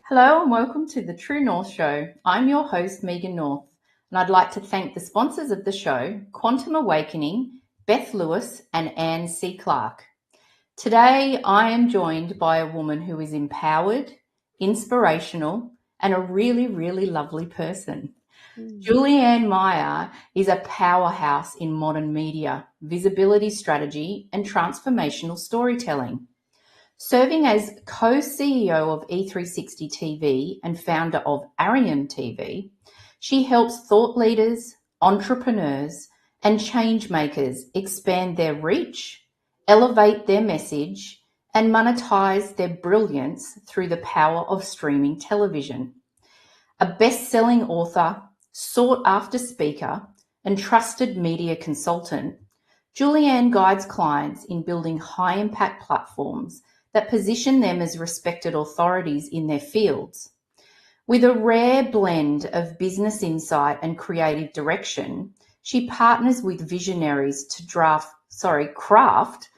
Hello and welcome to the True North Show. I'm your host, Megan North, and I'd like to thank the sponsors of the show, Quantum Awakening, Beth Lewis, and Anne C. Clark. Today, I am joined by a woman who is empowered, inspirational, and a really, really lovely person. Julie Ann Meyer is a powerhouse in modern media, visibility strategy, and transformational storytelling. Serving as co-CEO of E360 TV and founder of ARION TV, she helps thought leaders, entrepreneurs, and changemakers expand their reach, elevate their message, and monetize their brilliance through the power of streaming television. A best-selling author, sought-after speaker, and trusted media consultant, Julie Ann guides clients in building high-impact platforms that position them as respected authorities in their fields. With a rare blend of business insight and creative direction, she partners with visionaries to craft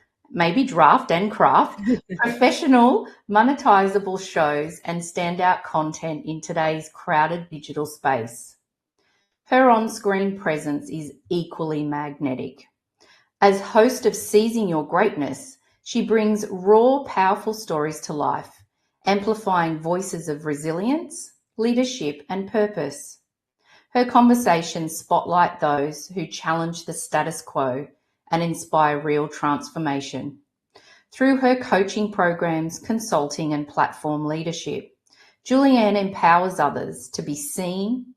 professional, monetizable shows and standout content in today's crowded digital space. Her on-screen presence is equally magnetic. As host of Seizing Your Greatness, she brings raw, powerful stories to life, amplifying voices of resilience, leadership, and purpose. Her conversations spotlight those who challenge the status quo and inspire real transformation. Through her coaching programs, consulting, and platform leadership, Julie Ann empowers others to be seen,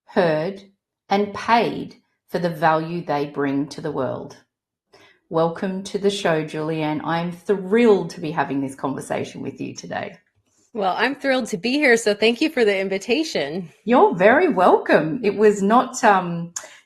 heard, and paid for the value they bring to the world. Welcome to the show, Julie Ann. I'm thrilled to be having this conversation with you today. Well, I'm thrilled to be here, so thank you for the invitation. You're very welcome. It was not,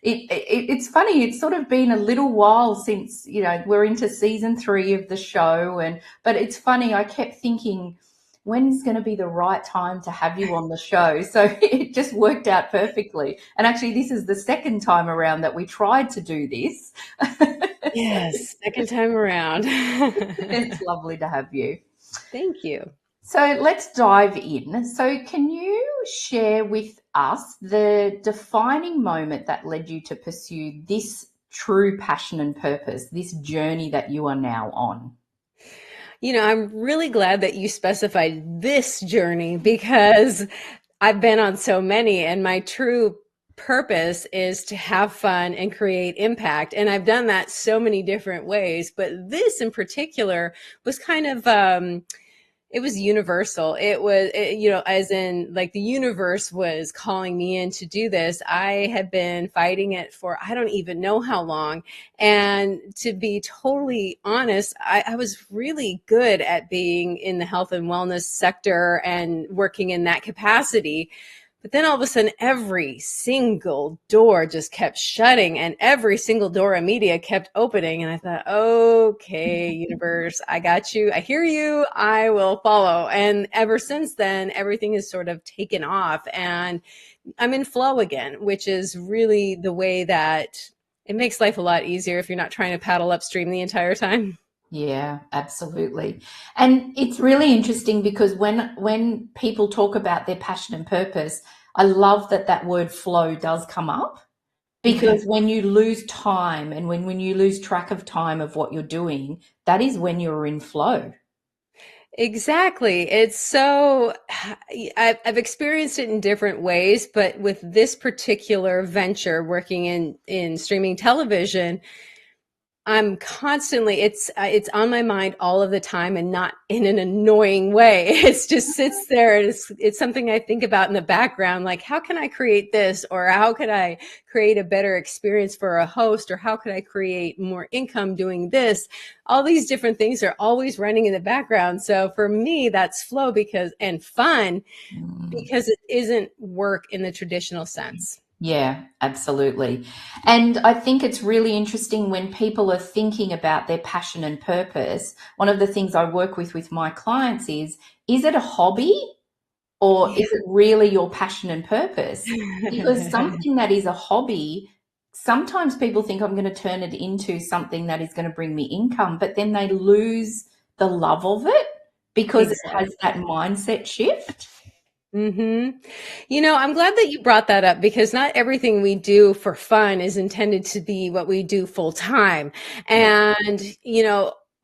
it's funny, it's sort of been a little while since, we're into season 3 of the show, but it's funny, I kept thinking, when's going to be the right time to have you on the show? So it just worked out perfectly. And actually, this is the second time around that we tried to do this. Yes, second time around. It's lovely to have you. Thank you. So let's dive in. So can you share with us the defining moment that led you to pursue this true passion and purpose, this journey that you are now on? I'm really glad that you specified this journey because I've been on so many, and my true purpose is to have fun and create impact. And I've done that so many different ways, but this in particular was kind of, it was universal. It was, as in like the universe was calling me in to do this. I had been fighting it for, I don't even know how long. And to be totally honest, I was really good at being in the health and wellness sector and working in that capacity. But then all of a sudden, every single door just kept shutting and every single door of media kept opening. And I thought, okay, universe, I got you. I hear you. I will follow. And ever since then, everything has sort of taken off and I'm in flow again, which is really the way that it makes life a lot easier if you're not trying to paddle upstream the entire time. Yeah, absolutely. And it's really interesting because when people talk about their passion and purpose, I love that word flow does come up, because when you lose time and when you lose track of time of what you're doing, that is when you're in flow. Exactly. It's so, I've experienced it in different ways, but with this particular venture working in streaming television, I'm constantly, it's on my mind all of the time and not in an annoying way. It just sits there. It's something I think about in the background, like how can I create this, or how could I create a better experience for a host, or how could I create more income doing this? All these different things are always running in the background. So for me, that's flow and fun because it isn't work in the traditional sense. Yeah, absolutely. And I think it's really interesting when people are thinking about their passion and purpose. One of the things I work with my clients is it a hobby or is it really your passion and purpose? Because something that is a hobby, sometimes people think I'm going to turn it into something that is going to bring me income, but then they lose the love of it because it has that mindset shift. Mm-hmm. I'm glad that you brought that up because not everything we do for fun is intended to be what we do full time. Yeah. And,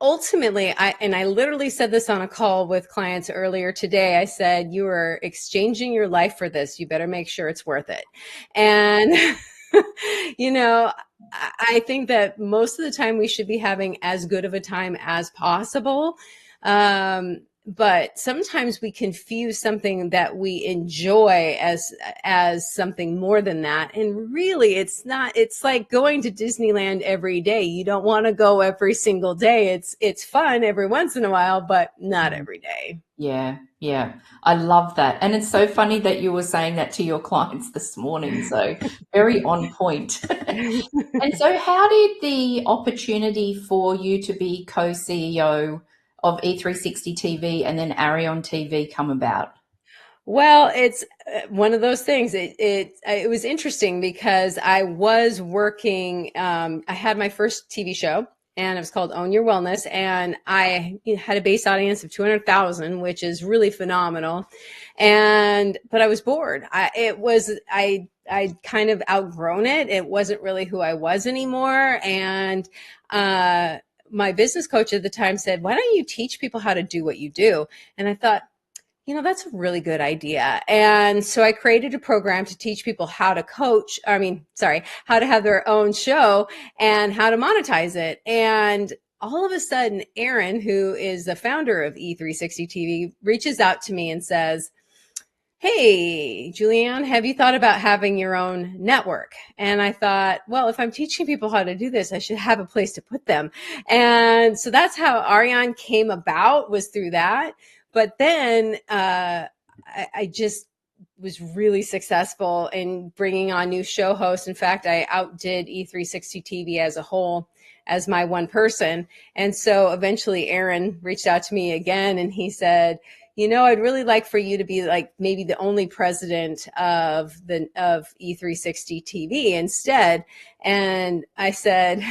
ultimately, I literally said this on a call with clients earlier today. I said, you are exchanging your life for this. You better make sure it's worth it. And, you know, I think that most of the time we should be having as good of a time as possible. But sometimes we confuse something that we enjoy as something more than that, and really it's not. It's like going to Disneyland every day. You don't want to go every single day. It's fun every once in a while, but not Mm. every day. Yeah, yeah. I love that. And it's so funny that you were saying that to your clients this morning. So very on point. And so how did the opportunity for you to be co-CEO of E360 TV and then ARION TV come about? Well, it's one of those things. It was interesting because I was working. I had my first TV show, and it was called Own Your Wellness, and I had a base audience of 200,000, which is really phenomenal. But I was bored. I kind of outgrown it. It wasn't really who I was anymore, and my business coach at the time said, "Why don't you teach people how to do what you do?" And I thought, that's a really good idea. And so I created a program to teach people how to how to have their own show and how to monetize it. And all of a sudden, Aaron, who is the founder of E360 TV, reaches out to me and says, "Hey, Julie Ann, have you thought about having your own network?" And I thought, well, if I'm teaching people how to do this, I should have a place to put them. And so that's how ARION came about, was through that. But then I just was really successful in bringing on new show hosts. In fact, I outdid E360 TV as a whole as my one person. And so eventually Aaron reached out to me again and he said, I'd really like for you to be like maybe the only president of E360 TV instead. And I said,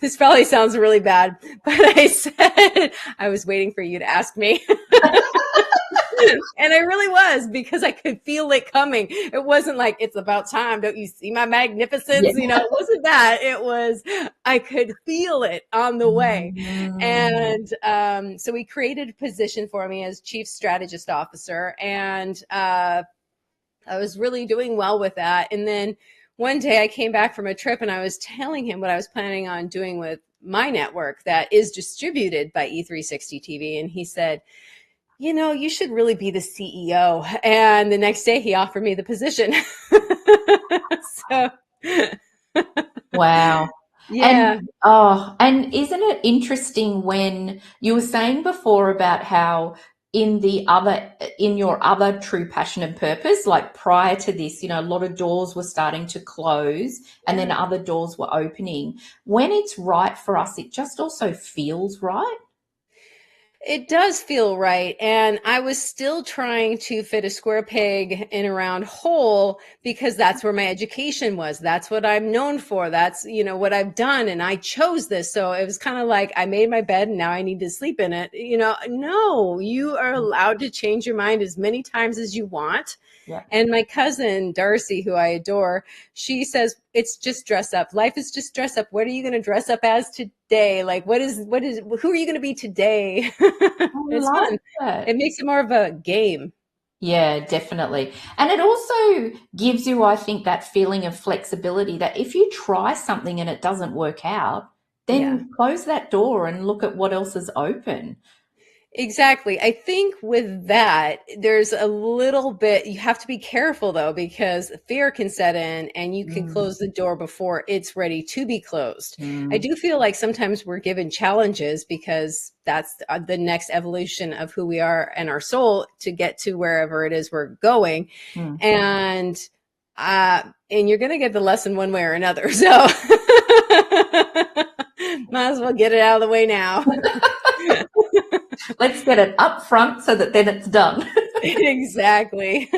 this probably sounds really bad, but I said, I was waiting for you to ask me. And I really was, because I could feel it coming. It wasn't like, it's about time. Don't you see my magnificence? Yeah. It wasn't that. It was, I could feel it on the way. Mm. And so we created a position for me as chief strategist officer. And I was really doing well with that. And then one day I came back from a trip and I was telling him what I was planning on doing with my network that is distributed by E360 TV. And he said, you should really be the CEO. And the next day he offered me the position. So, Wow. yeah. And isn't it interesting when you were saying before about how in your other true passion and purpose, like prior to this, a lot of doors were starting to close and then Yeah. other doors were opening. When it's right for us, it just also feels right. It does feel right. And I was still trying to fit a square peg in a round hole because that's where my education was. That's what I'm known for. That's, what I've done. And I chose this. So it was kind of like I made my bed and now I need to sleep in it. No, you are allowed to change your mind as many times as you want. Yeah. And my cousin, Darcy, who I adore, she says, it's just dress up. Life is just dress up. What are you going to dress up as today? Like, who are you going to be today? I It's like fun. that. It makes it more of a game. Yeah, definitely. And it also gives you, I think, that feeling of flexibility that if you try something and it doesn't work out, Yeah. then close that door and look at what else is open. Exactly. I think with that, there's a little bit, you have to be careful though, because fear can set in and you can Mm, close the door before it's ready to be closed. I mm, do feel like sometimes we're given challenges because that's the next evolution of who we are and our soul to get to wherever it is we're going. mm. And, and you're going to get the lesson one way or another. So might as well get it out of the way now. Let's get it up front so that then it's done. Exactly.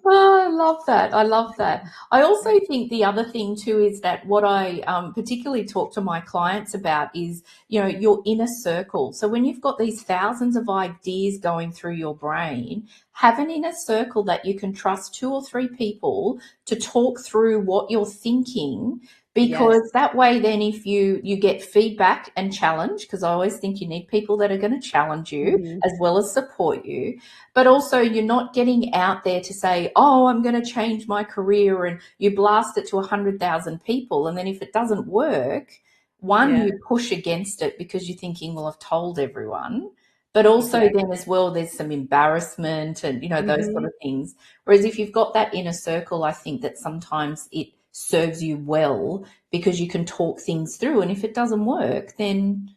Oh, I love that. I love that. I also think the other thing too is that what I particularly talk to my clients about is, your inner circle. So when you've got these thousands of ideas going through your brain, have an inner circle that you can trust, two or three people to talk through what you're thinking. Yes. Because that way, then if you get feedback and challenge, because I always think you need people that are going to challenge you Mhm. as well as support you, but also you're not getting out there to say, oh, I'm going to change my career, and you blast it to 100,000 people. And then if it doesn't work, one, Yeah, you push against it because you're thinking, well, I've told everyone. But also exactly. then as well, there's some embarrassment and, those sort Mhm. of things. Whereas if you've got that inner circle, I think that sometimes it serves you well because you can talk things through. And if it doesn't work, then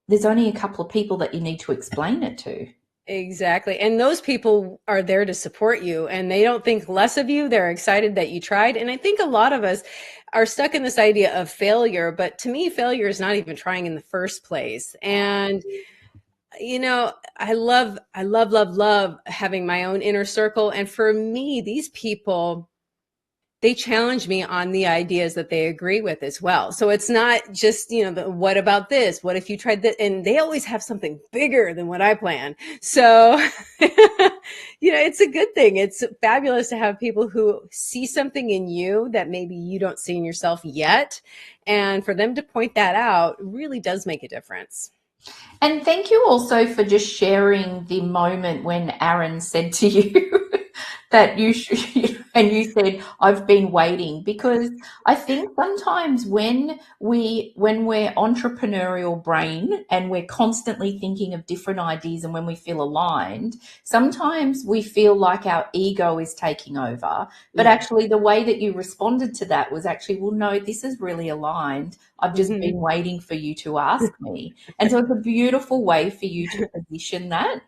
there's only a couple of people that you need to explain it to. Exactly. And those people are there to support you and they don't think less of you. They're excited that you tried. And I think a lot of us are stuck in this idea of failure, but to me, failure is not even trying in the first place. And I love having my own inner circle. And for me, these people, they challenge me on the ideas that they agree with as well. So it's not just, what about this? What if you tried that? And they always have something bigger than what I plan. So, it's a good thing. It's fabulous to have people who see something in you that maybe you don't see in yourself yet. And for them to point that out really does make a difference. And thank you also for just sharing the moment when Aaron said to you that you should, and you said, I've been waiting, because I think sometimes when we're entrepreneurial brain and we're constantly thinking of different ideas, and when we feel aligned, sometimes we feel like our ego is taking over. But Yeah. actually the way that you responded to that was actually, well, no, this is really aligned. I've just Mhm. been waiting for you to ask me. And so it's a beautiful way for you to position that.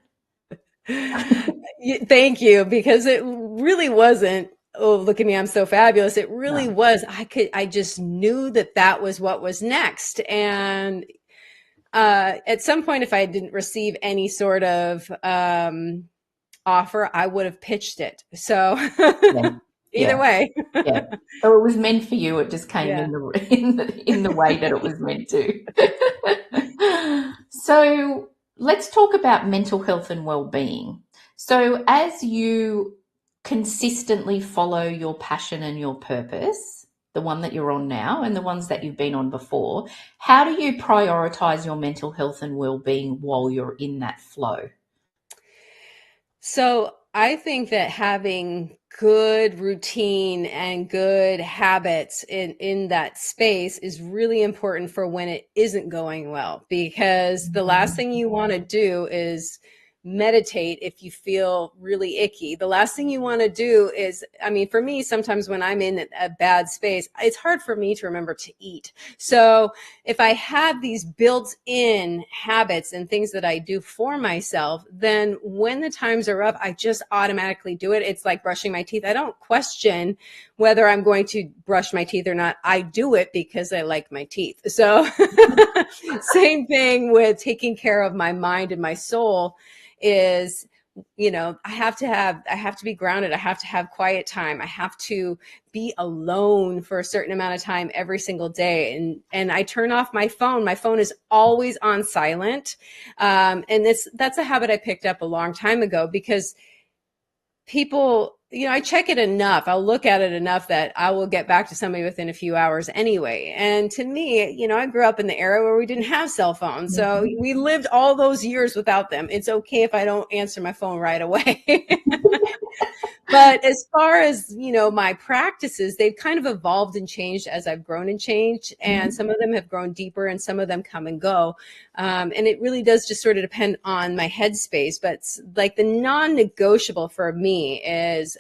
Thank you, because it really wasn't, oh, look at me, I'm so fabulous. It really No. was, I just knew that that was what was next. And at some point, if I didn't receive any sort of offer, I would have pitched it. So Yeah. either Yeah. way. Yeah. So it was meant for you. It just came Yeah. in the way that it was meant to. So let's talk about mental health and well-being. So as you consistently follow your passion and your purpose, the one that you're on now and the ones that you've been on before, how do you prioritize your mental health and well-being while you're in that flow? So I think that having good routine and good habits in that space is really important for when it isn't going well, because the last thing you want to do is meditate if you feel really icky. The last thing you want to do is, I mean, for me, sometimes when I'm in a bad space, it's hard for me to remember to eat. So if I have these built in habits and things that I do for myself, then when the times are up, I just automatically do it. It's like brushing my teeth. I don't question whether I'm going to brush my teeth or not. I do it because I like my teeth. So same thing with taking care of my mind and my soul is, I have to be grounded. I have to have quiet time. I have to be alone for a certain amount of time every single day. And I turn off my phone. My phone is always on silent. And that's a habit I picked up a long time ago, because people, I check it enough. I'll look at it enough that I will get back to somebody within a few hours anyway. And to me, I grew up in the era where we didn't have cell phones. So we lived all those years without them. It's okay if I don't answer my phone right away. But as far as, my practices, they've kind of evolved and changed as I've grown and changed. And some of them have grown deeper and some of them come and go. And it really does just sort of depend on my headspace. But like the non-negotiable for me is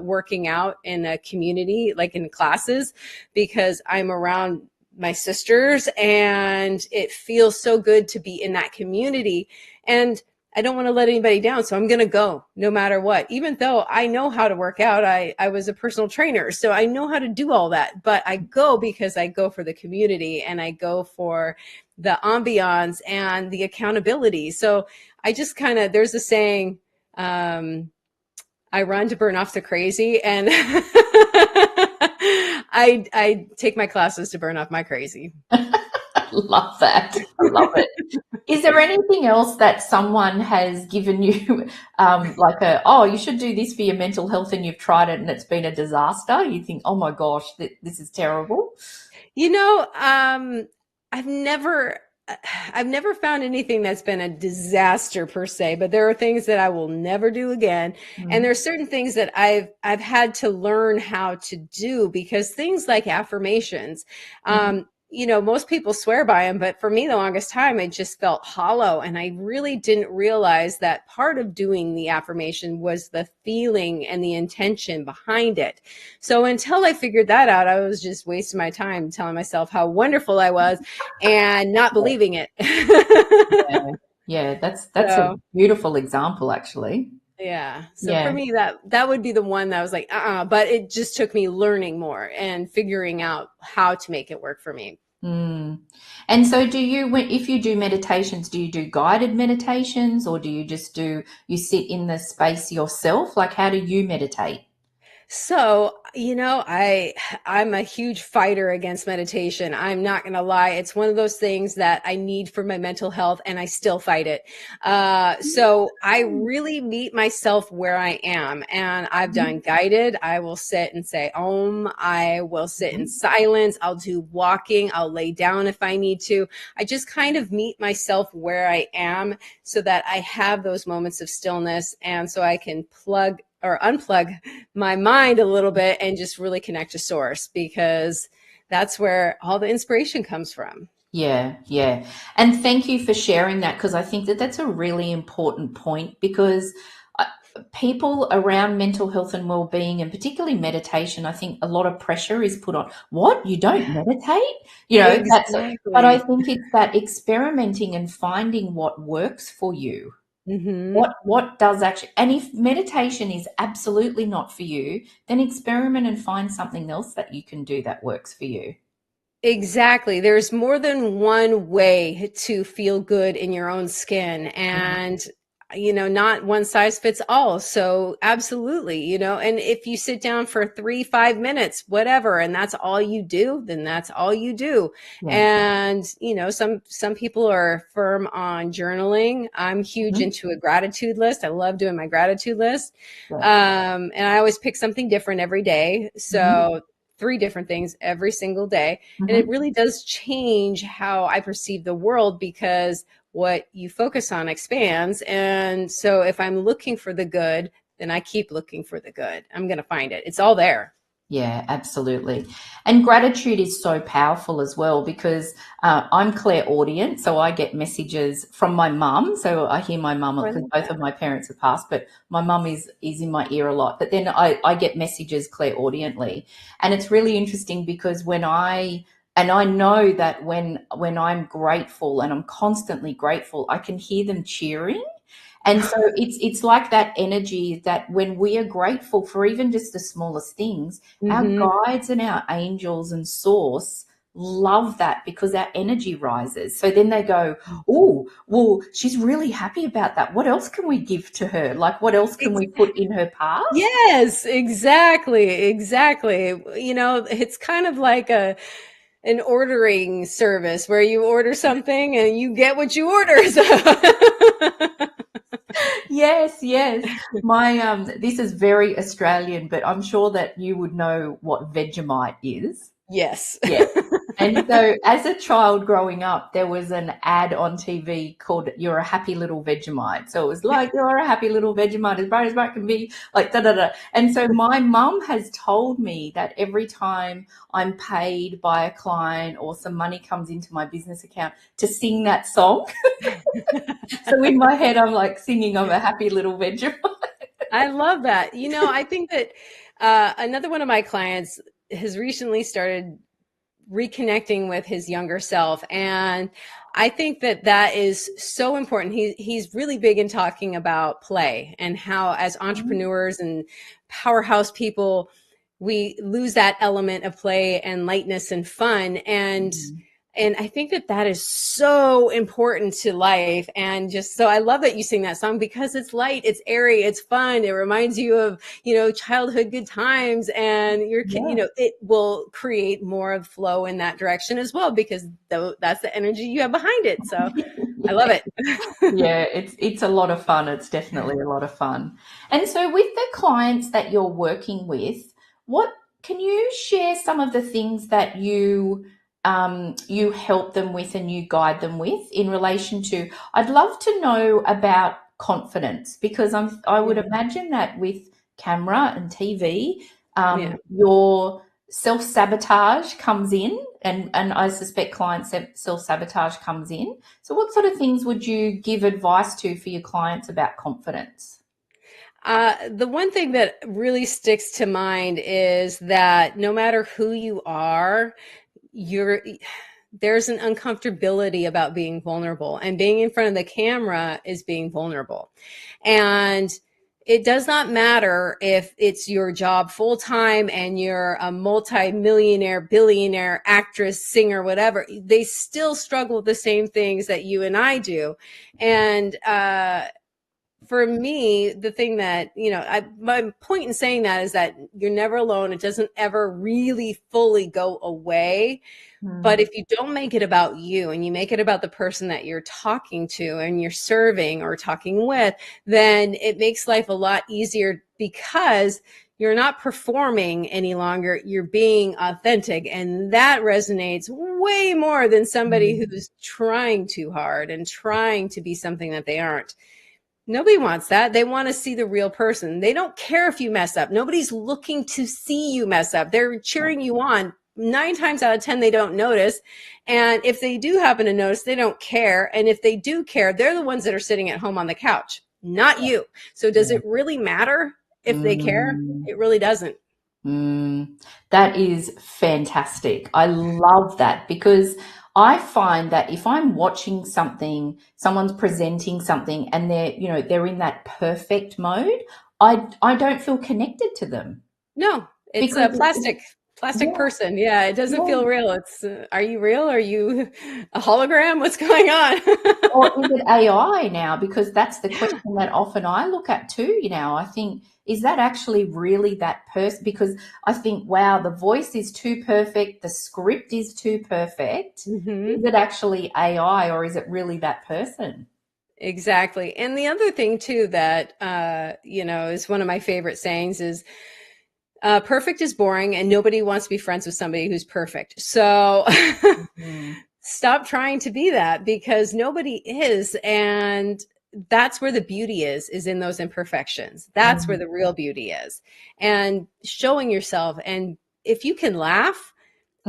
working out in a community, like in classes, because I'm around my sisters and it feels so good to be in that community. And I don't want to let anybody down. So I'm going to go no matter what, even though I know how to work out. I was a personal trainer, so I know how to do all that, but I go because I go for the community and I go for the ambiance and the accountability. So I just kind of, there's a saying, I run to burn off the crazy, and I take my classes to burn off my crazy. Love that. I love it. Is there anything else that someone has given you, like oh, you should do this for your mental health, and you've tried it and it's been a disaster? You think, oh my gosh, this is terrible. You know, I've never I've never found anything that's been a disaster per se, but there are things that I will never do again. And Mm, there are certain things that I've had to learn how to do, because things like affirmations, mm, most people swear by them, but for me, the longest time, it just felt hollow. And I really didn't realize that part of doing the affirmation was the feeling and the intention behind it. So until I figured that out, I was just wasting my time telling myself how wonderful I was and not believing it. yeah, yeah, that's a So beautiful example, actually. yeah. So for Yeah. me, that would be the one that I was like, but it just took me learning more and figuring out how to make it work for me. Mm. And so if you do meditations, do you do guided meditations, or do you just you sit in the space yourself? Like, how do you meditate? So, I'm a huge fighter against meditation. I'm not going to lie. It's one of those things that I need for my mental health, and I still fight it. So I really meet myself where I am, and I've done guided. I will sit and say Om. I will sit in Mhm. silence. I'll do walking. I'll lay down if I need to. I just kind of meet myself where I am so that I have those moments of stillness, and so I can plug or unplug my mind a little bit and just really connect to source, because that's where all the inspiration comes from. Yeah, yeah. And thank you for sharing that, because I think that that's a really important point, because uh, people around mental health and well-being, and particularly meditation, I think a lot of pressure is put on. What? You don't meditate? That's it. But I Exactly. think it's that experimenting and finding what works for you. Hmm. What does actually, and if meditation is absolutely not for you, then experiment and find something else that you can do that works for you. Exactly. There's more than one way to feel good in your own skin. Mm, And, not one size fits all. So, absolutely, and if you sit down for 3, 5 minutes, whatever, and that's all you do, then that's all you do. yeah. And, some people are firm on journaling. I'm huge Mhm. into a gratitude list. I love doing my gratitude list. Yeah. And I always pick something different every day. Mhm. So, 3 different things every single day. And it Mhm. really does change how I perceive the world, because what you focus on expands. And so if I'm looking for the good, then I keep looking for the good. I'm going to find it. It's all there. Yeah, absolutely. And gratitude is so powerful as well, because I'm clairaudient, so I get messages from my mum. So I hear my mum, Oh, I because love both that. of my parents have passed, but my mum is in my ear a lot. But then I get messages clairaudiently, and it's really interesting, because I know that when I'm grateful, and I'm constantly grateful, I can hear them cheering. And so it's like that energy that when we are grateful for even just the smallest things, our Hmm. guides and our angels and source love that, because our energy rises. So then they go, oh, well, she's really happy about that. What else can we give to her? Like, what else can we put in her path? Yes, exactly. Exactly. It's kind of like an ordering service where you order something and you get what you order. So. Yes, yes. My this is very Australian, but I'm sure that you would know what Vegemite is. Yes. Yeah. And so as a child growing up, there was an ad on TV called "You're a Happy Little Vegemite." So it was like, "You're a happy little Vegemite, as bright as bright can be," like da da da. And so my mum has told me that every time I'm paid by a client or some money comes into my business account, to sing that song. So in my head, I'm like singing, "I'm a happy little Vegemite." I love that. I think that another one of my clients has recently started reconnecting with his younger self, and I think that that is so important. He's really big in talking about play, and how as entrepreneurs and powerhouse people, we lose that element of play and lightness and fun. And Mhm. And I think that that is so important to life. And just so I love that you sing that song because it's light, it's airy, it's fun. It reminds you of, childhood good times, and Yeah. it will create more of flow in that direction as well, because that's the energy you have behind it. So I love it. Yeah, it's a lot of fun. It's definitely a lot of fun. And so with the clients that you're working with, what can you share some of the things that you help them with and you guide them with in relation to, I'd love to know about confidence, because I would Yeah. imagine that with camera and TV, Yeah. your self-sabotage comes in, and I suspect client self-sabotage comes in. So what sort of things would you give advice to for your clients about confidence? The one thing that really sticks to mind is that no matter who you are, you're there's an uncomfortability about being vulnerable, and being in front of the camera is being vulnerable. And it does not matter if it's your job full time and you're a multi-millionaire, billionaire, actress, singer, whatever, they still struggle with the same things that you and I do. And for me, the thing that, my point in saying that is that you're never alone. It doesn't ever really fully go away. But Mm, if you don't make it about you and you make it about the person that you're talking to and you're serving or talking with, then it makes life a lot easier, because you're not performing any longer. You're being authentic. And that resonates way more than somebody mm, who's trying too hard and trying to be something that they aren't. Nobody wants that. They want to see the real person. They don't care if you mess up. Nobody's looking to see you mess up. They're cheering you on. 9 times out of 10, they don't notice. And if they do happen to notice, they don't care. And if they do care, they're the ones that are sitting at home on the couch, not you. So does yeah. it really matter if they care? Mm. It really doesn't. That is fantastic. I love that, because I find that if I'm watching something, someone's presenting something and they're in that perfect mode, I don't feel connected to them, No, it's a because plastic yeah, person. Yeah, it doesn't yeah. feel real. It's, are you real? Are you a hologram? What's going on? Or is it AI now? Because that's the question that often I look at too. I think, is that actually really that person? Because I think, wow, the voice is too perfect, the script is too perfect. Hmm. Is it actually AI, or is it really that person? Exactly. And the other thing too that is one of my favorite sayings is, perfect is boring and nobody wants to be friends with somebody who's perfect. So Mm, stop trying to be that, because nobody is. And that's where the beauty is in those imperfections. That's where mm, the real beauty is. And showing yourself. And if you can laugh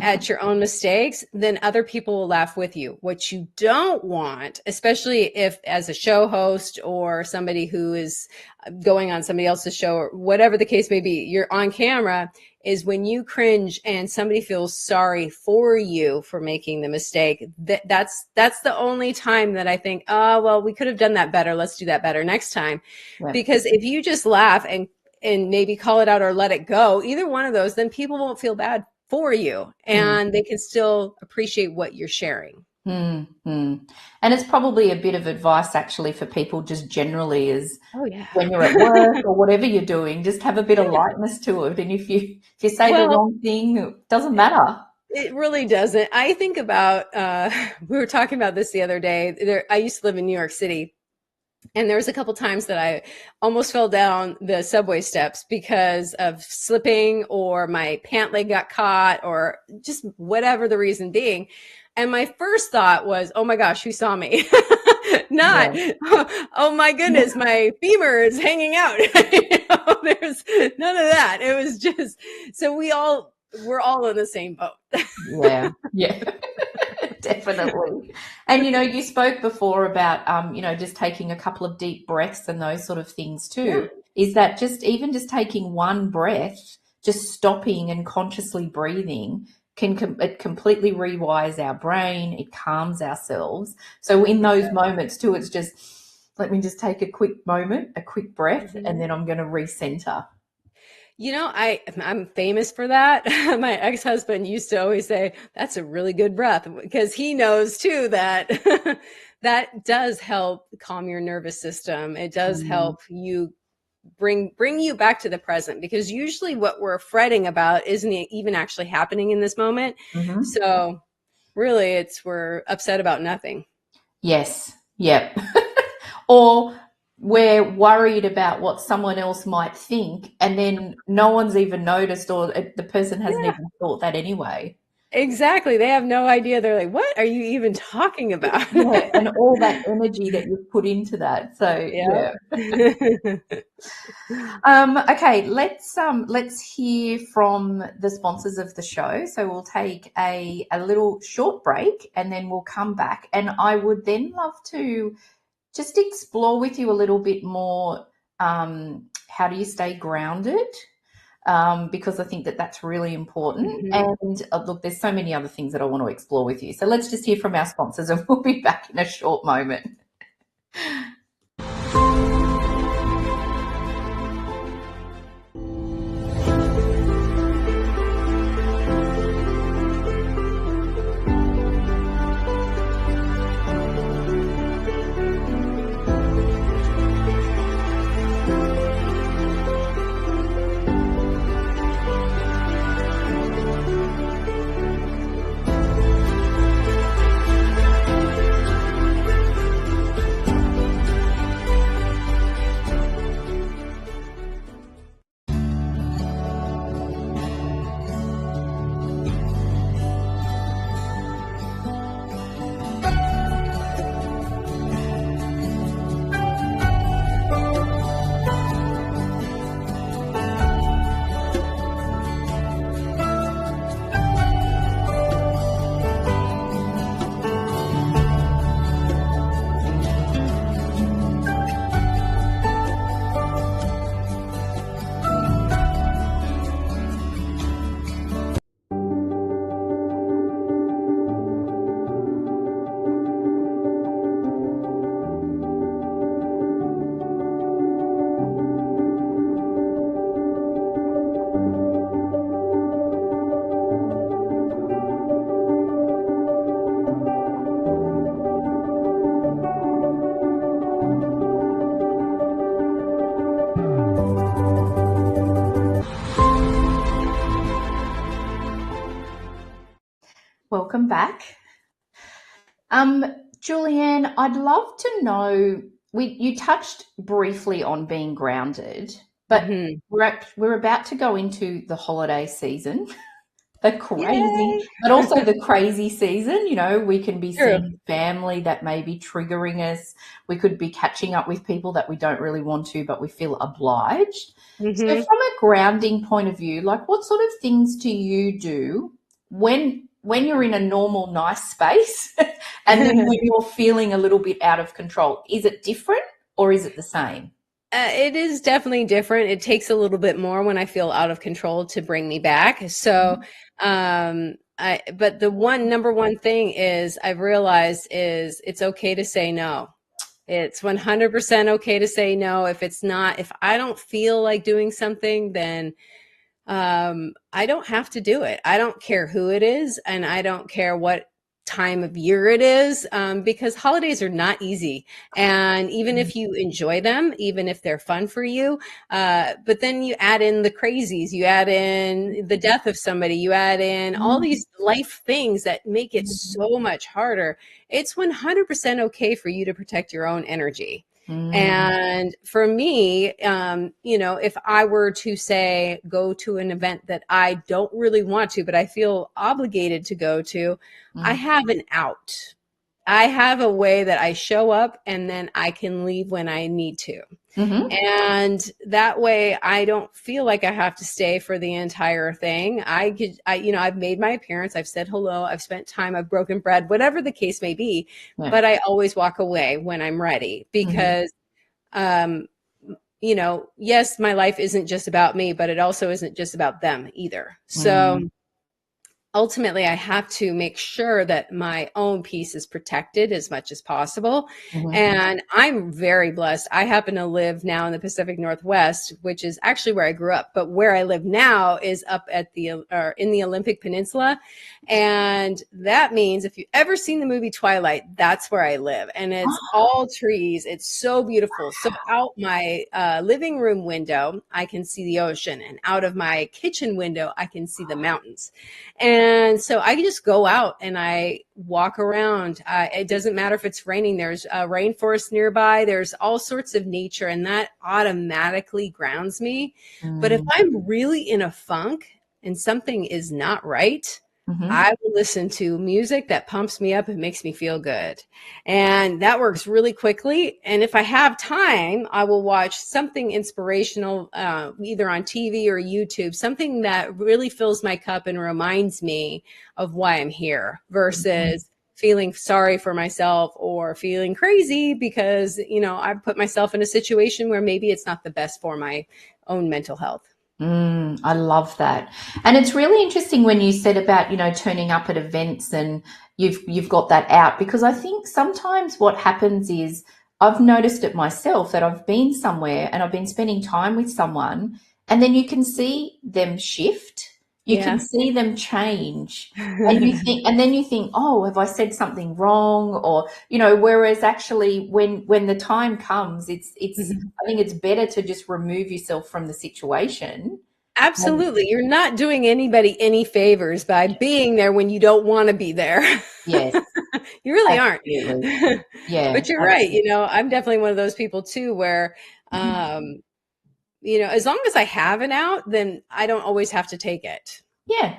at your own mistakes, then other people will laugh with you. What you don't want, especially if as a show host or somebody who is going on somebody else's show or whatever the case may be, you're on camera, is when you cringe and somebody feels sorry for you for making the mistake. That's the only time that I think, oh, well, we could have done that better. Let's do that better next time. yeah, Because if you just laugh and maybe call it out or let it go, either one of those, then people won't feel bad for you mm, and they can still appreciate what you're sharing. mm, mm. And it's probably a bit of advice actually for people just generally, is Oh yeah. when you're at work or whatever you're doing, just have a bit of Yeah. lightness to it. And if you say the Well, wrong thing, it doesn't matter. it really doesn't. I think about, we were talking about this the other day. I used to live in New York City, and there was a couple times that I almost fell down the subway steps because of slipping, or my pant leg got caught, or just whatever the reason being. And my first thought was, oh my gosh, who saw me? Not, Yeah. oh my goodness, my femur is hanging out. There's none of that. It was just, so we're all in the same boat. Yeah. Yeah. Definitely. And you spoke before about just taking a couple of deep breaths and those sort of things Yeah. too. Is that just taking one breath, just stopping and consciously breathing, it completely rewires our brain, it calms ourselves. So in those moments too, it's just, let me just take a quick moment, a quick breath, and Mhm. then I'm going to recenter. I'm famous for that. My ex-husband used to always say, that's a really good breath, because he knows too that that does help calm your nervous system. It does help you bring you back to the present, because usually what we're fretting about isn't even actually happening in this moment. Mm-hmm. So really we're upset about nothing. Yes. Yep. Or we're worried about what someone else might think, and then no one's even noticed, or the person hasn't Yeah, even thought that anyway. exactly. They have no idea. They're like, what are you even talking about? Yeah, and all that energy that you've put into that. So Yeah. yeah. Okay, let's hear from the sponsors of the show. So we'll take a little short break, and then we'll come back. And I would then love to just explore with you a little bit more, how do you stay grounded? Because I think that that's really important. Mhm. And look, there's so many other things that I want to explore with you. So let's just hear from our sponsors, and we'll be back in a short moment. Welcome back. Julie Ann, I'd love to know, you touched briefly on being grounded, but Mhm. we're about to go into the holiday season, the crazy, Yay. but also the crazy season. We can be True. seeing family that may be triggering us. We could be catching up with people that we don't really want to, but we feel obliged. So Mhm. from a grounding point of view, like, what sort of things do you do when you're in a normal, nice space, and then when you're feeling a little bit out of control? Is it different, or is it the same? It is definitely different. It takes a little bit more when I feel out of control to bring me back. So, but the number one thing is I've realized is it's okay to say no. It's 100% okay to say no. If I don't feel like doing something, then I don't have to do it. I don't care who it is, and I don't care what time of year it is, because holidays are not easy. And even if you enjoy them, even if they're fun for you, but then you add in the crazies, you add in the death of somebody, you add in all these life things that make it so much harder. It's 100% okay for you to protect your own energy. Mm, And for me, if I were to say go to an event that I don't really want to, but I feel obligated to go to, I mm, have an out. I have a way that I show up and then I can leave when I need to. mhm. And that way I don't feel like I have to stay for the entire thing. I've made my appearance. I've said hello. I've spent time. I've broken bread, whatever the case may be. Yeah. But I always walk away when I'm ready, Mhm. because um, yes, my life isn't just about me, but it also isn't just about them either. So Mm. ultimately I have to make sure that my own peace is protected as much as possible. Mm-hmm. And I'm very blessed. I happen to live now in the Pacific Northwest, which is actually where I grew up, but where I live now is up at in the Olympic Peninsula. And that means if you've ever seen the movie Twilight, that's where I live. And it's all trees. It's so beautiful. So out my living room window, I can see the ocean, and out of my kitchen window, I can see the mountains. And so I just go out and I walk around. It doesn't matter if it's raining. There's a rainforest nearby. There's all sorts of nature, and that automatically grounds me. But if I'm really in a funk and something is not right, I will listen to music that pumps me up and makes me feel good. And that works really quickly. And if I have time, I will watch something inspirational, either on TV or YouTube, something that really fills my cup and reminds me of why I'm here versus feeling sorry for myself or feeling crazy because, I've put myself in a situation where maybe it's not the best for my own mental health. I love that. And it's really interesting when you said about, turning up at events and you've got that out, because I think sometimes what happens is I've noticed it myself that I've been somewhere and I've been spending time with someone, and then you can see them shift. You can see them change, and then you think, oh, have I said something wrong? Or, whereas actually when the time comes, I think it's better to just remove yourself from the situation. Absolutely. You're not doing anybody any favors by being there when you don't want to be there. Yes. You really Absolutely. aren't. Yeah. But you're Absolutely. right. I'm definitely one of those people too, where, as long as I have an out, then I don't always have to take it. Yeah.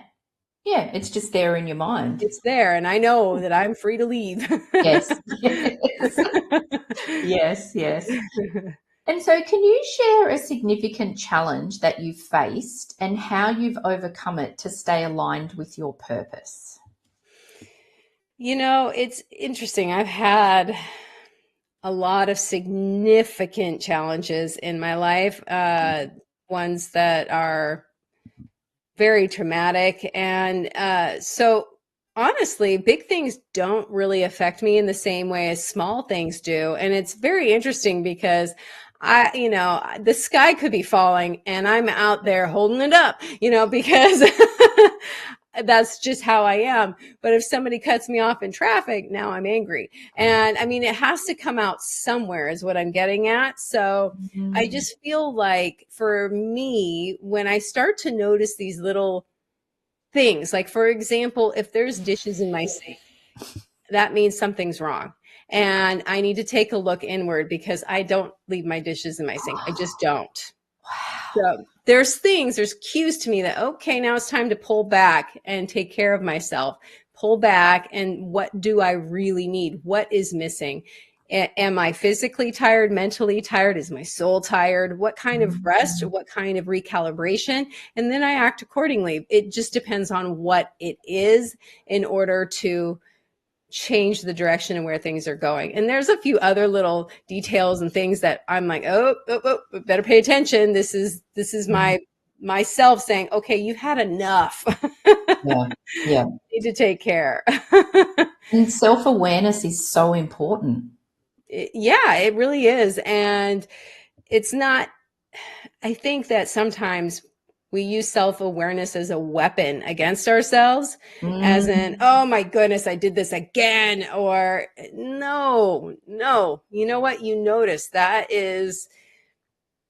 Yeah. It's just there in your mind. It's there. And I know that I'm free to leave. Yes. Yes. Yes. And so can you share a significant challenge that you've faced and how you've overcome it to stay aligned with your purpose? It's interesting. I've had a lot of significant challenges in my life, ones that are very traumatic. And so honestly, big things don't really affect me in the same way as small things do. And it's very interesting because the sky could be falling and I'm out there holding it up, because that's just how I am. But if somebody cuts me off in traffic, now I'm angry. And I mean, it has to come out somewhere is what I'm getting at. So I just feel like for me, when I start to notice these little things, like for example, if there's dishes in my sink, that means something's wrong. And I need to take a look inward because I don't leave my dishes in my sink. I just don't. So there's cues to me that, okay, now it's time to pull back and take care of myself, pull back. And what do I really need? What is missing? Am I physically tired, mentally tired? Is my soul tired? What kind of rest? What kind of recalibration? And then I act accordingly. It just depends on what it is in order to change the direction and where things are going. And there's a few other little details and things that I'm like, oh, better pay attention. This is myself saying, okay, you've had enough. Yeah. Need to take care. And self-awareness is so important. Yeah, it really is. And it's not, I think that sometimes we use self-awareness as a weapon against ourselves, as in, oh my goodness, I did this again. Or no, you know what? You notice that it's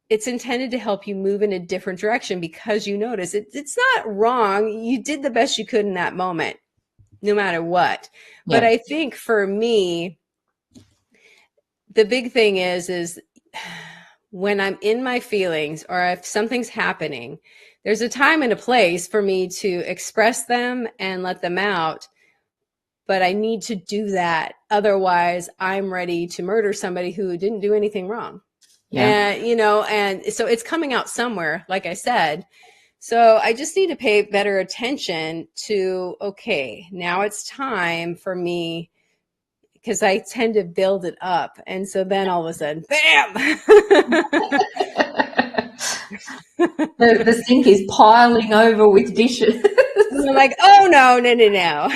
intended to help you move in a different direction because you notice it's not wrong. You did the best you could in that moment, no matter what. Yeah. But I think for me, the big thing is when I'm in my feelings or if something's happening, there's a time and a place for me to express them and let them out. But I need to do that. Otherwise, I'm ready to murder somebody who didn't do anything wrong. Yeah. And so it's coming out somewhere, like I said. So I just need to pay better attention to, okay, now it's time for me, because I tend to build it up. And so then all of a sudden, bam! The sink is piling over with dishes. I'm like, oh, no, no, no, no.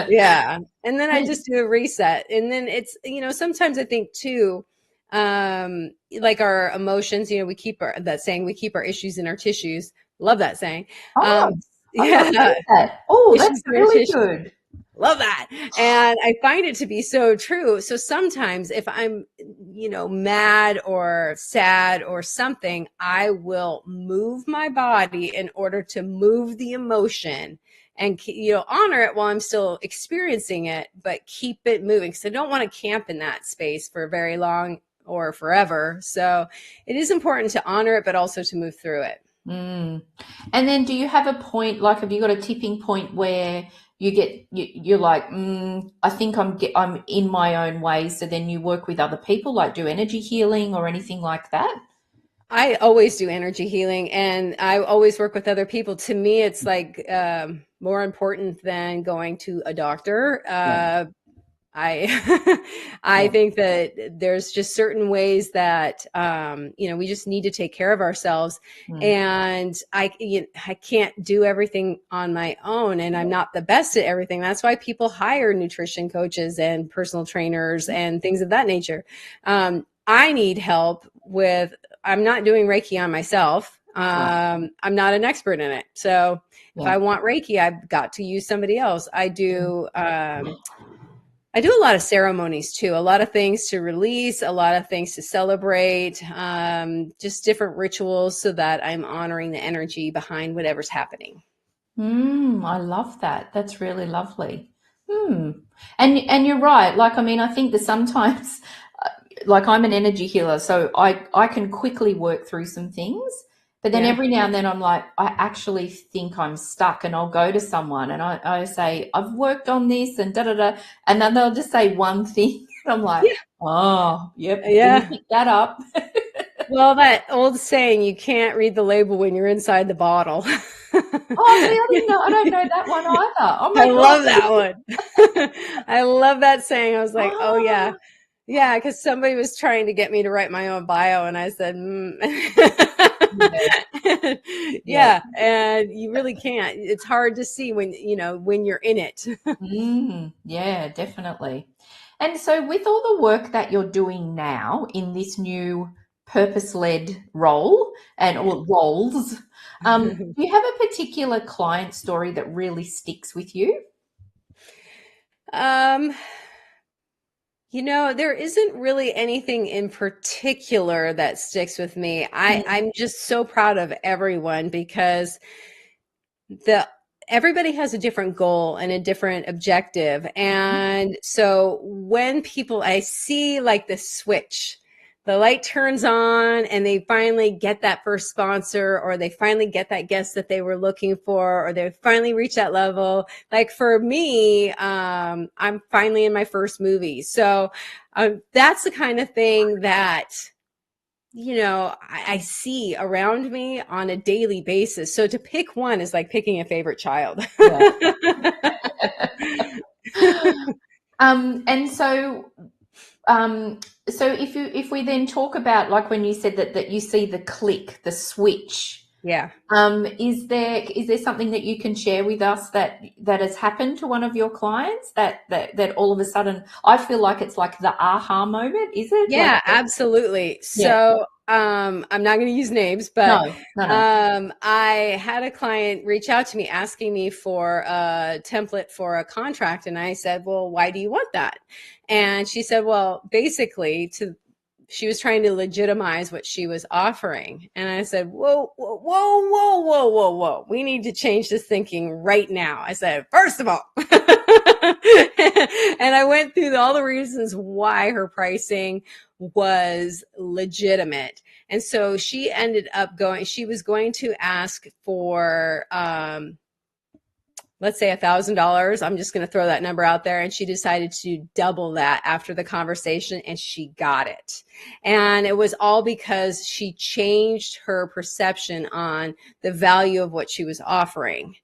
Yeah. And then I just do a reset. And then it's, sometimes I think too, like our emotions, we keep that saying, we keep our issues in our tissues. Love that saying. Oh, I've not Yeah. heard that. Oh, that's Issues in our really tissues. good. Love that. And I find it to be so true. So sometimes if I'm, mad or sad or something, I will move my body in order to move the emotion and, honor it while I'm still experiencing it, but keep it moving. So I don't want to camp in that space for very long or forever. So it is important to honor it, but also to move through it. Mm. And then do you have a point, like have you got a tipping point where you're like, I think I'm in my own way, so then you work with other people, like do energy healing or anything like that? I always do energy healing and I always work with other people. To me, it's like more important than going to a doctor. Yeah. I I Yeah. think that there's just certain ways that we just need to take care of ourselves, Mm. and I can't do everything on my own, and I'm not the best at everything. That's why people hire nutrition coaches and personal trainers and things of that nature. I need help with. I'm not doing Reiki on myself. I'm not an expert in it, so if Yeah. I want Reiki, I've got to use somebody else. I do a lot of ceremonies too, a lot of things to release, a lot of things to celebrate, just different rituals so that I'm honoring the energy behind whatever's happening. I love that. That's really lovely. And you're right. Like, I mean, I think that sometimes, like I'm an energy healer, so I can quickly work through some things. But then Yeah. every now and then I'm like, I actually think I'm stuck, and I'll go to someone and I say, I've worked on this and da da da. And then they'll just say one thing. And I'm like, Yeah. oh, yep, didn't Yeah. pick that up. Well, that old saying, you can't read the label when you're inside the bottle. Oh, see, I don't know that one either. Oh I my love God. that one. I love that saying. I was like, oh, yeah. Oh, Yeah, because somebody was trying to get me to write my own bio, and I said, yeah, yeah. yeah, and you really can't. It's hard to see when you're in it. Yeah, definitely. And so, with all the work that you're doing now in this new purpose-led role and or roles, do you have a particular client story that really sticks with you? um, there isn't really anything in particular that sticks with me. Mm, I'm just so proud of everyone because the everybody has a different goal and a different objective. And so when people I see like the switch, the light turns on and they finally get that first sponsor, or they finally get that guest that they were looking for, or they finally reach that level. Like for me, I'm finally in my first movie. So that's the kind of thing that I see around me on a daily basis. So to pick one is like picking a favorite child. yeah. And so, um, so if we then talk about like when you said that you see the click, the switch. Yeah. Is there something that you can share with us that has happened to one of your clients that all of a sudden I feel like it's like the aha moment, is it? Like, Yeah, absolutely. yeah, So, I'm not going to use names, but no. I had a client reach out to me asking me for a template for a contract. And I said, well, why do you want that? And she said, well, basically she was trying to legitimize what she was offering. And I said, whoa, whoa, whoa, whoa, whoa, whoa, whoa. We need to change this thinking right now. I said, first of all, and I went through all the reasons why her pricing was legitimate. And so she ended up she was going to ask for, let's say $1,000. I'm just going to throw that number out there. And she decided to double that after the conversation, and she got it. And it was all because she changed her perception on the value of what she was offering.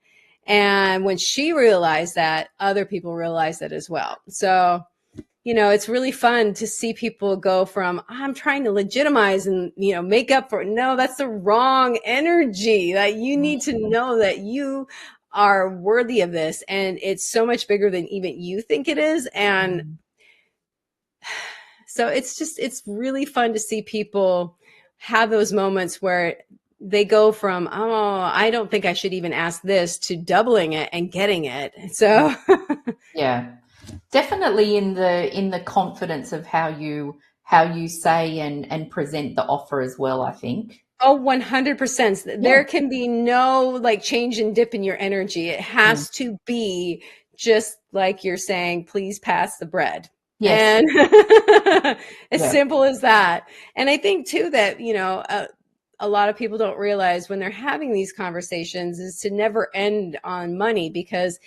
And when she realized that, other people realized that as well. So it's really fun to see people go from, I'm trying to legitimize and, make up for it. No, that's the wrong energy. That you need to know that you are worthy of this. And it's so much bigger than even you think it is. And so it's really fun to see people have those moments where they go from, oh, I don't think I should even ask this, to doubling it and getting it. So Yeah. Definitely in the confidence of how you say and present the offer as well, I think. Oh, 100%. Yeah. There can be no like change and dip in your energy. It Mm. has to be just like you're saying, please pass the bread. Yes. And as Yeah. simple as that. And I think too that, a lot of people don't realize when they're having these conversations is to never end on money, because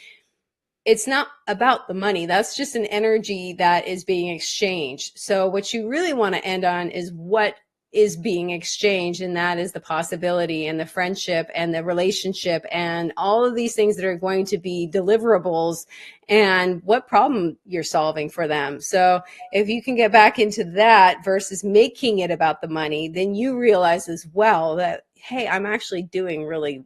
it's not about the money. That's just an energy that is being exchanged. So what you really want to end on is what is being exchanged, and that is the possibility and the friendship and the relationship and all of these things that are going to be deliverables, and what problem you're solving for them. So if you can get back into that versus making it about the money, then you realize as well that, hey, I'm actually doing really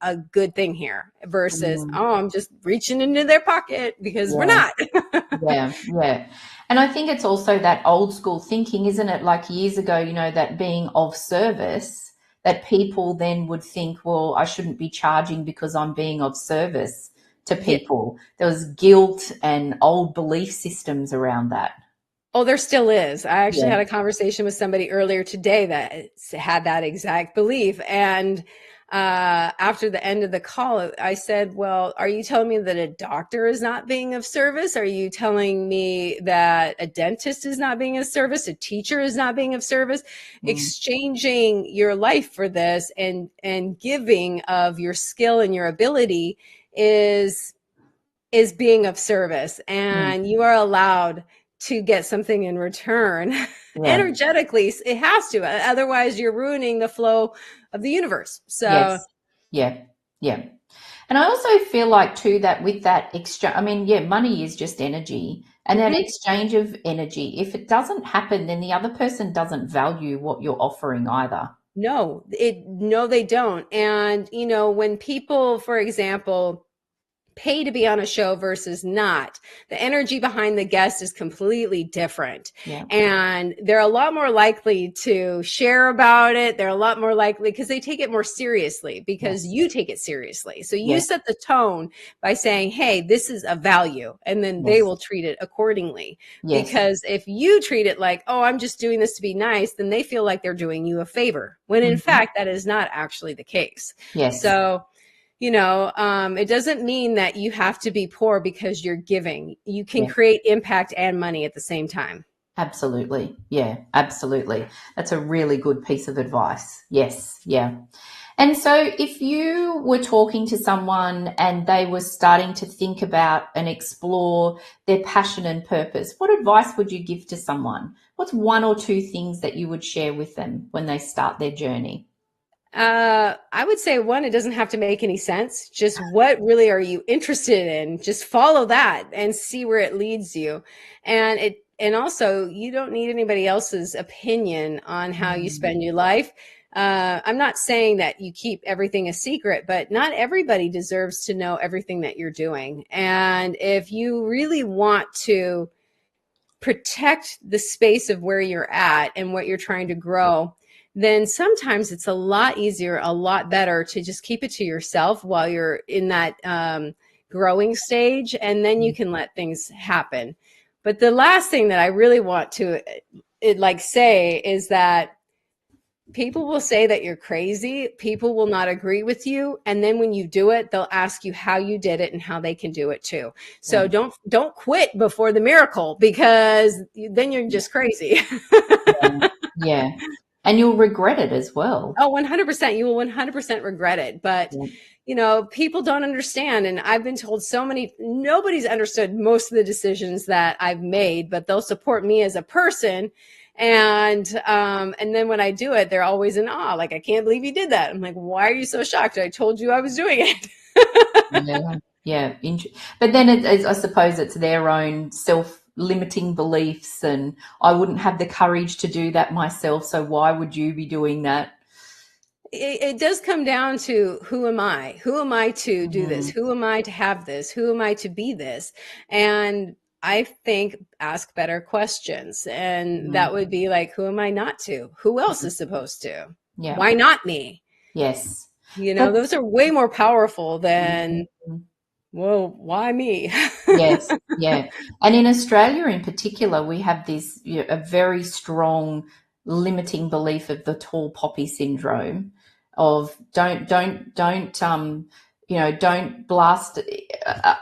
a good thing here, versus, Mm. oh, I'm just reaching into their pocket, because we're Yeah. not. Yeah. Yeah. And I think it's also that old school thinking, isn't it? Like years ago, that being of service, that people then would think, well, I shouldn't be charging because I'm being of service to Yeah. people. There was guilt and old belief systems around that. Oh, there still is. I actually Yeah. had a conversation with somebody earlier today that had that exact belief. And after the end of the call, I said, well, are you telling me that a doctor is not being of service? Are you telling me that a dentist is not being of service? A teacher is not being of service? Mm. Exchanging your life for this, and giving of your skill and your ability is being of service, Mm. and you are allowed to get something in return. Yeah. Energetically, it has to, otherwise you're ruining the flow of the universe. So Yes. Yeah. Yeah. And I also feel like too that with that exchange, I mean, yeah, money is just energy. And that mhm. exchange of energy, if it doesn't happen, then the other person doesn't value what you're offering either. No, they don't. And when people, for example, pay to be on a show versus not, the energy behind the guest is completely different. Yeah. And they're a lot more likely to share about it. They're a lot more likely, because they take it more seriously, because Yes. you take it seriously. So you Yes. set the tone by saying, hey, this is a value, and then they Yes. will treat it accordingly. Yes. Because if you treat it like, oh, I'm just doing this to be nice, then they feel like they're doing you a favor, when in Mhm. fact, that is not actually the case. Yes. So it doesn't mean that you have to be poor because you're giving. You can Yeah. create impact and money at the same time. Absolutely. Yeah. Absolutely. That's a really good piece of advice. Yes. Yeah. And so, if you were talking to someone and they were starting to think about and explore their passion and purpose, what advice would you give to someone? What's one or two things that you would share with them when they start their journey? I would say, one, it doesn't have to make any sense. Just what really are you interested in? Just follow that and see where it leads you. And also, you don't need anybody else's opinion on how you Mm. spend your life. I'm not saying that you keep everything a secret, but not everybody deserves to know everything that you're doing. And if you really want to protect the space of where you're at and what you're trying to grow, then sometimes it's a lot easier, a lot better to just keep it to yourself while you're in that growing stage, and then you can let things happen. But the last thing that I really want to say is that people will say that you're crazy. People will not agree with you. And then when you do it, they'll ask you how you did it and how they can do it too. Yeah. So don't quit before the miracle, because then you're just crazy. Yeah. Yeah. And you'll regret it as well. Oh, 100%. You will 100% regret it. But, Yeah. people don't understand. And I've been told nobody's understood most of the decisions that I've made, but they'll support me as a person. And then when I do it, they're always in awe. Like, I can't believe you did that. I'm like, why are you so shocked? I told you I was doing it. Yeah. Yeah. But then I suppose it's their own self limiting beliefs, and I wouldn't have the courage to do that myself, so why would you be doing that? It does come down to who am I? Who am I to do this? Mm, Who am I to have this? Who am I to be this? And I think ask better questions. And mm, that would be like, who am I not to? Who else is supposed to? yeah. Why not me? Yes. You know, That's those are way more powerful than, mm, well, why me? yes, yeah. And in Australia in particular, we have this, a very strong limiting belief of the tall poppy syndrome of don't blast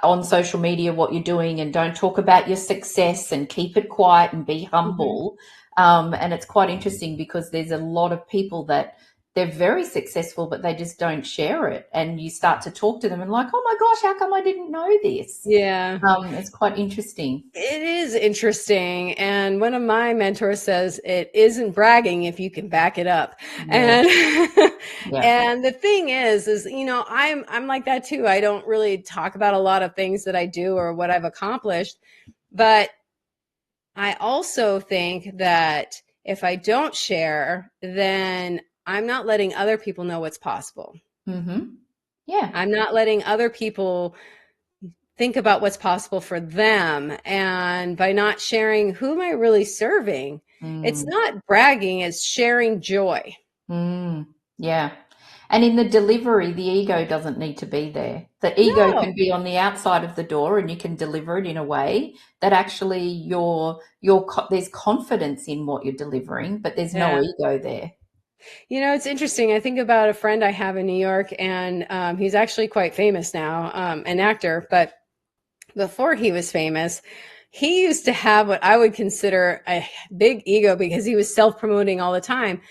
on social media what you're doing, and don't talk about your success, and keep it quiet and be Mhm. humble. And it's quite interesting because there's a lot of people that they're very successful, but they just don't share it. And you start to talk to them and like, oh my gosh, how come I didn't know this? Yeah. It's quite interesting. It is interesting. And one of my mentors says it isn't bragging if you can back it up. Yeah, And yeah. and the thing is, you know, I'm like that too. I don't really talk about a lot of things that I do or what I've accomplished, but I also think that if I don't share, then I'm not letting other people know what's possible. Mm-hmm. Yeah. I'm not letting other people think about what's possible for them. And by not sharing, who am I really serving? It's Mm, not bragging, it's sharing joy. yeah. And in the delivery, the ego doesn't need to be there. The ego can No. be on the outside of the door, and you can deliver it in a way that actually there's confidence in what you're delivering, but there's no Yeah. ego there. You know, it's interesting. I think about a friend I have in New York, and he's actually quite famous now, an actor. But before he was famous, he used to have what I would consider a big ego because he was self-promoting all the time.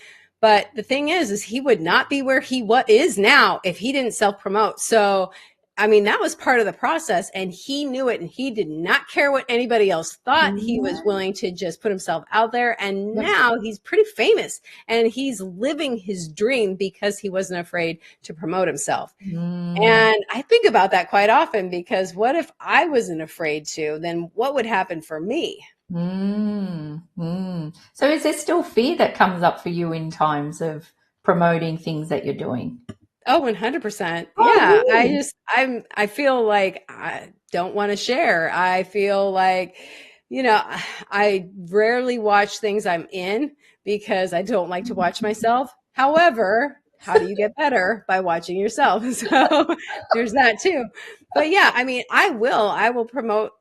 But the thing is he would not be where he is now if he didn't self-promote. So, I mean, that was part of the process, and he knew it, and he did not care what anybody else thought. He was Mm, willing to just put himself out there, and yep. now he's pretty famous, and he's living his dream because he wasn't afraid to promote himself. Mm, And I think about that quite often because what if I wasn't afraid to? Then what would happen for me? So is there still fear that comes up for you in times of promoting things that you're doing? Oh, 100%. Oh, Yeah. really? I feel like I don't want to share. I feel like, you know, I rarely watch things I'm in because I don't like to watch myself. However, how do you get better? By watching yourself. So there's that too. But yeah, I mean, I will promote,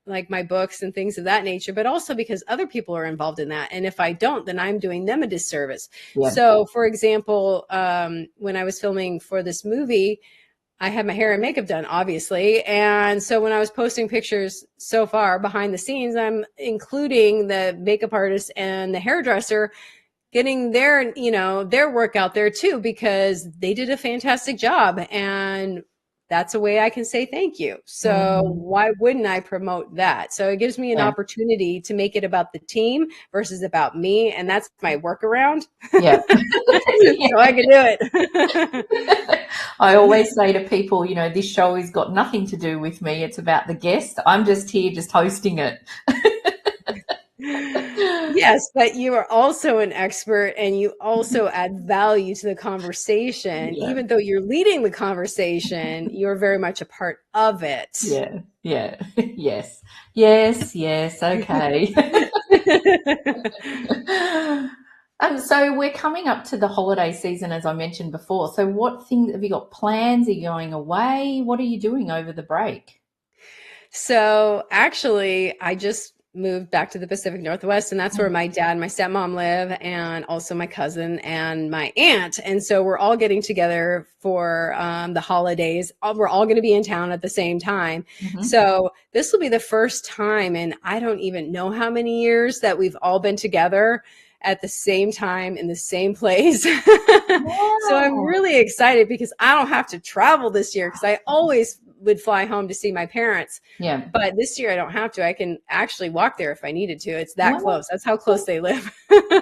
like my books and things of that nature, but also because other people are involved in that. And if I don't, then I'm doing them a disservice. Yeah. So, for example, when I was filming for this movie, I had my hair and makeup done, obviously. And so when I was posting pictures so far behind the scenes, I'm including the makeup artist and the hairdresser getting their, you know, their work out there too, because they did a fantastic job. And that's a way I can say thank you. So Mm, why wouldn't I promote that? So it gives me an yeah. opportunity to make it about the team versus about me. And that's my workaround. Yeah. So I can do it. I always say to people, this show has got nothing to do with me. It's about the guest. I'm just here, just hosting it. Yes, but you are also an expert and you also add value to the conversation. Yeah. Even though you're leading the conversation, you're very much a part of it. Yeah. Yeah. Yes. Yes. Yes. Okay. So we're coming up to the holiday season, as I mentioned before. So what things have you got plans? Are you going away? What are you doing over the break? So actually, I just moved back to the Pacific Northwest, and that's where my dad and my stepmom live, and also my cousin and my aunt. And so we're all getting together for the holidays. We're all going to be in town at the same time. Mm-hmm. So this will be the first time in I don't even know how many years that we've all been together at the same time in the same place. So I'm Wow. really excited because I don't have to travel this year because I always would fly home to see my parents. Yeah. But this year I don't have to. I can actually walk there if I needed to. It's that Wow. close. That's how close they live.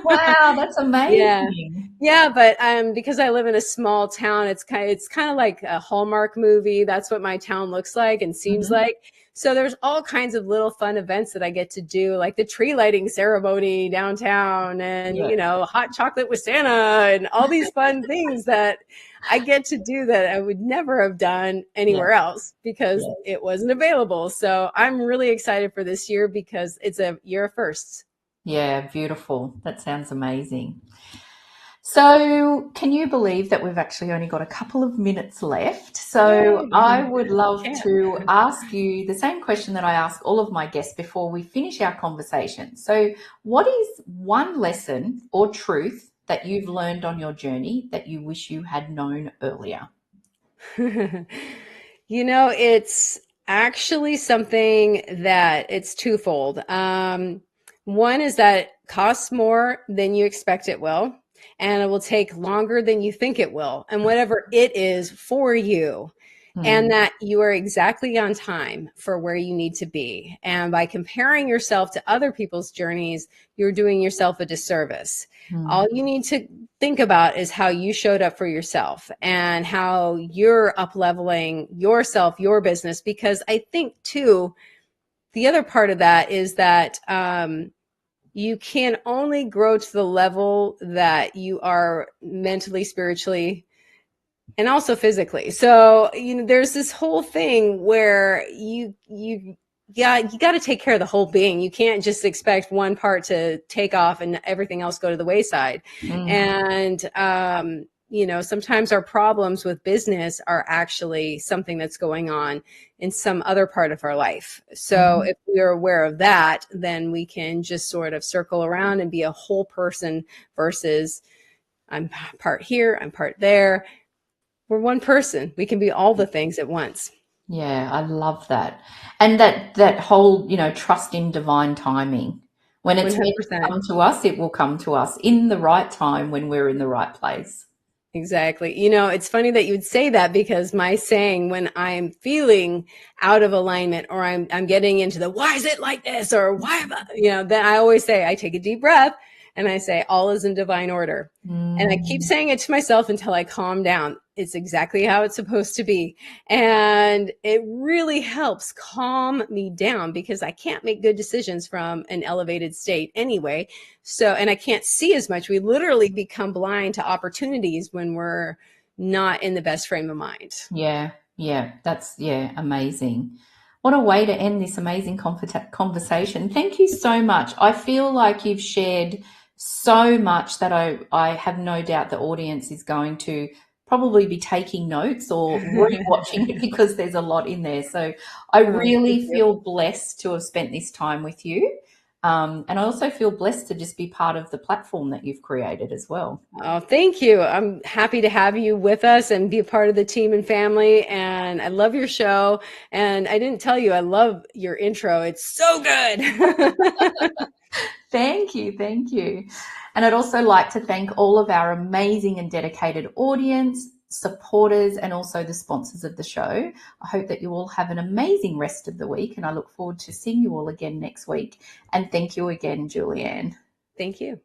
Wow, that's Yeah. amazing. Yeah, but because I live in a small town, it's kind of like a Hallmark movie. That's what my town looks like and seems Mm-hmm. like. So there's all kinds of little fun events that I get to do, like the tree lighting ceremony downtown and, Yeah. hot chocolate with Santa and all these fun things that I get to do that I would never have done Yeah. anywhere else because Yeah. it wasn't available. So I'm really excited for this year because it's a year of firsts. Yeah, beautiful. That sounds amazing. So, can you believe that we've actually only got a couple of minutes left? So, Yay. I would love Can't. to ask you the same question that I ask all of my guests before we finish our conversation. So, what is one lesson or truth that you've learned on your journey that you wish you had known earlier? It's actually something that it's twofold. One is that it costs more than you expect it will, and it will take longer than you think it will, and whatever it is for you. And Mm, that you are exactly on time for where you need to be. And by comparing yourself to other people's journeys, you're doing yourself a disservice. mm, All you need to think about is how you showed up for yourself and how you're up leveling yourself, your business. Because I think, too, the other part of that is that you can only grow to the level that you are mentally, spiritually, and also physically. So, there's this whole thing where you got to take care of the whole being. You can't just expect one part to take off and everything else go to the wayside. mm, And sometimes our problems with business are actually something that's going on in some other part of our life. So mm. if we are aware of that, then we can just sort of circle around and be a whole person versus I'm part here, I'm part there. We're one person. We can be all the things at once. Yeah, I love that. And that whole, trust in divine timing. When it's meant to 100%. come to us, it will come to us in the right time when we're in the right place. Exactly. It's funny that you would say that because my saying when I'm feeling out of alignment or I'm getting into the why is it like this or why am I, then I always say I take a deep breath and I say all is in divine order. And I keep Mm, saying it to myself until I calm down. It's exactly how it's supposed to be. And it really helps calm me down because I can't make good decisions from an elevated state anyway. So, and I can't see as much. We literally become blind to opportunities when we're not in the best frame of mind. yeah, yeah, that's amazing. What a way to end this amazing conversation. Thank you so much. I feel like you've shared so much that I have no doubt the audience is going to probably be taking notes or rewatching it because there's a lot in there. So I Oh, thank really you. feel blessed to have spent this time with you. And I also feel blessed to just be part of the platform that you've created as well. Oh, thank you. I'm happy to have you with us and be a part of the team and family. And I love your show. And I didn't tell you, I love your intro. It's so good. Thank you. Thank you. And I'd also like to thank all of our amazing and dedicated audience, supporters, and also the sponsors of the show. I hope that you all have an amazing rest of the week, and I look forward to seeing you all again next week. And thank you again, Julie Ann. Thank you.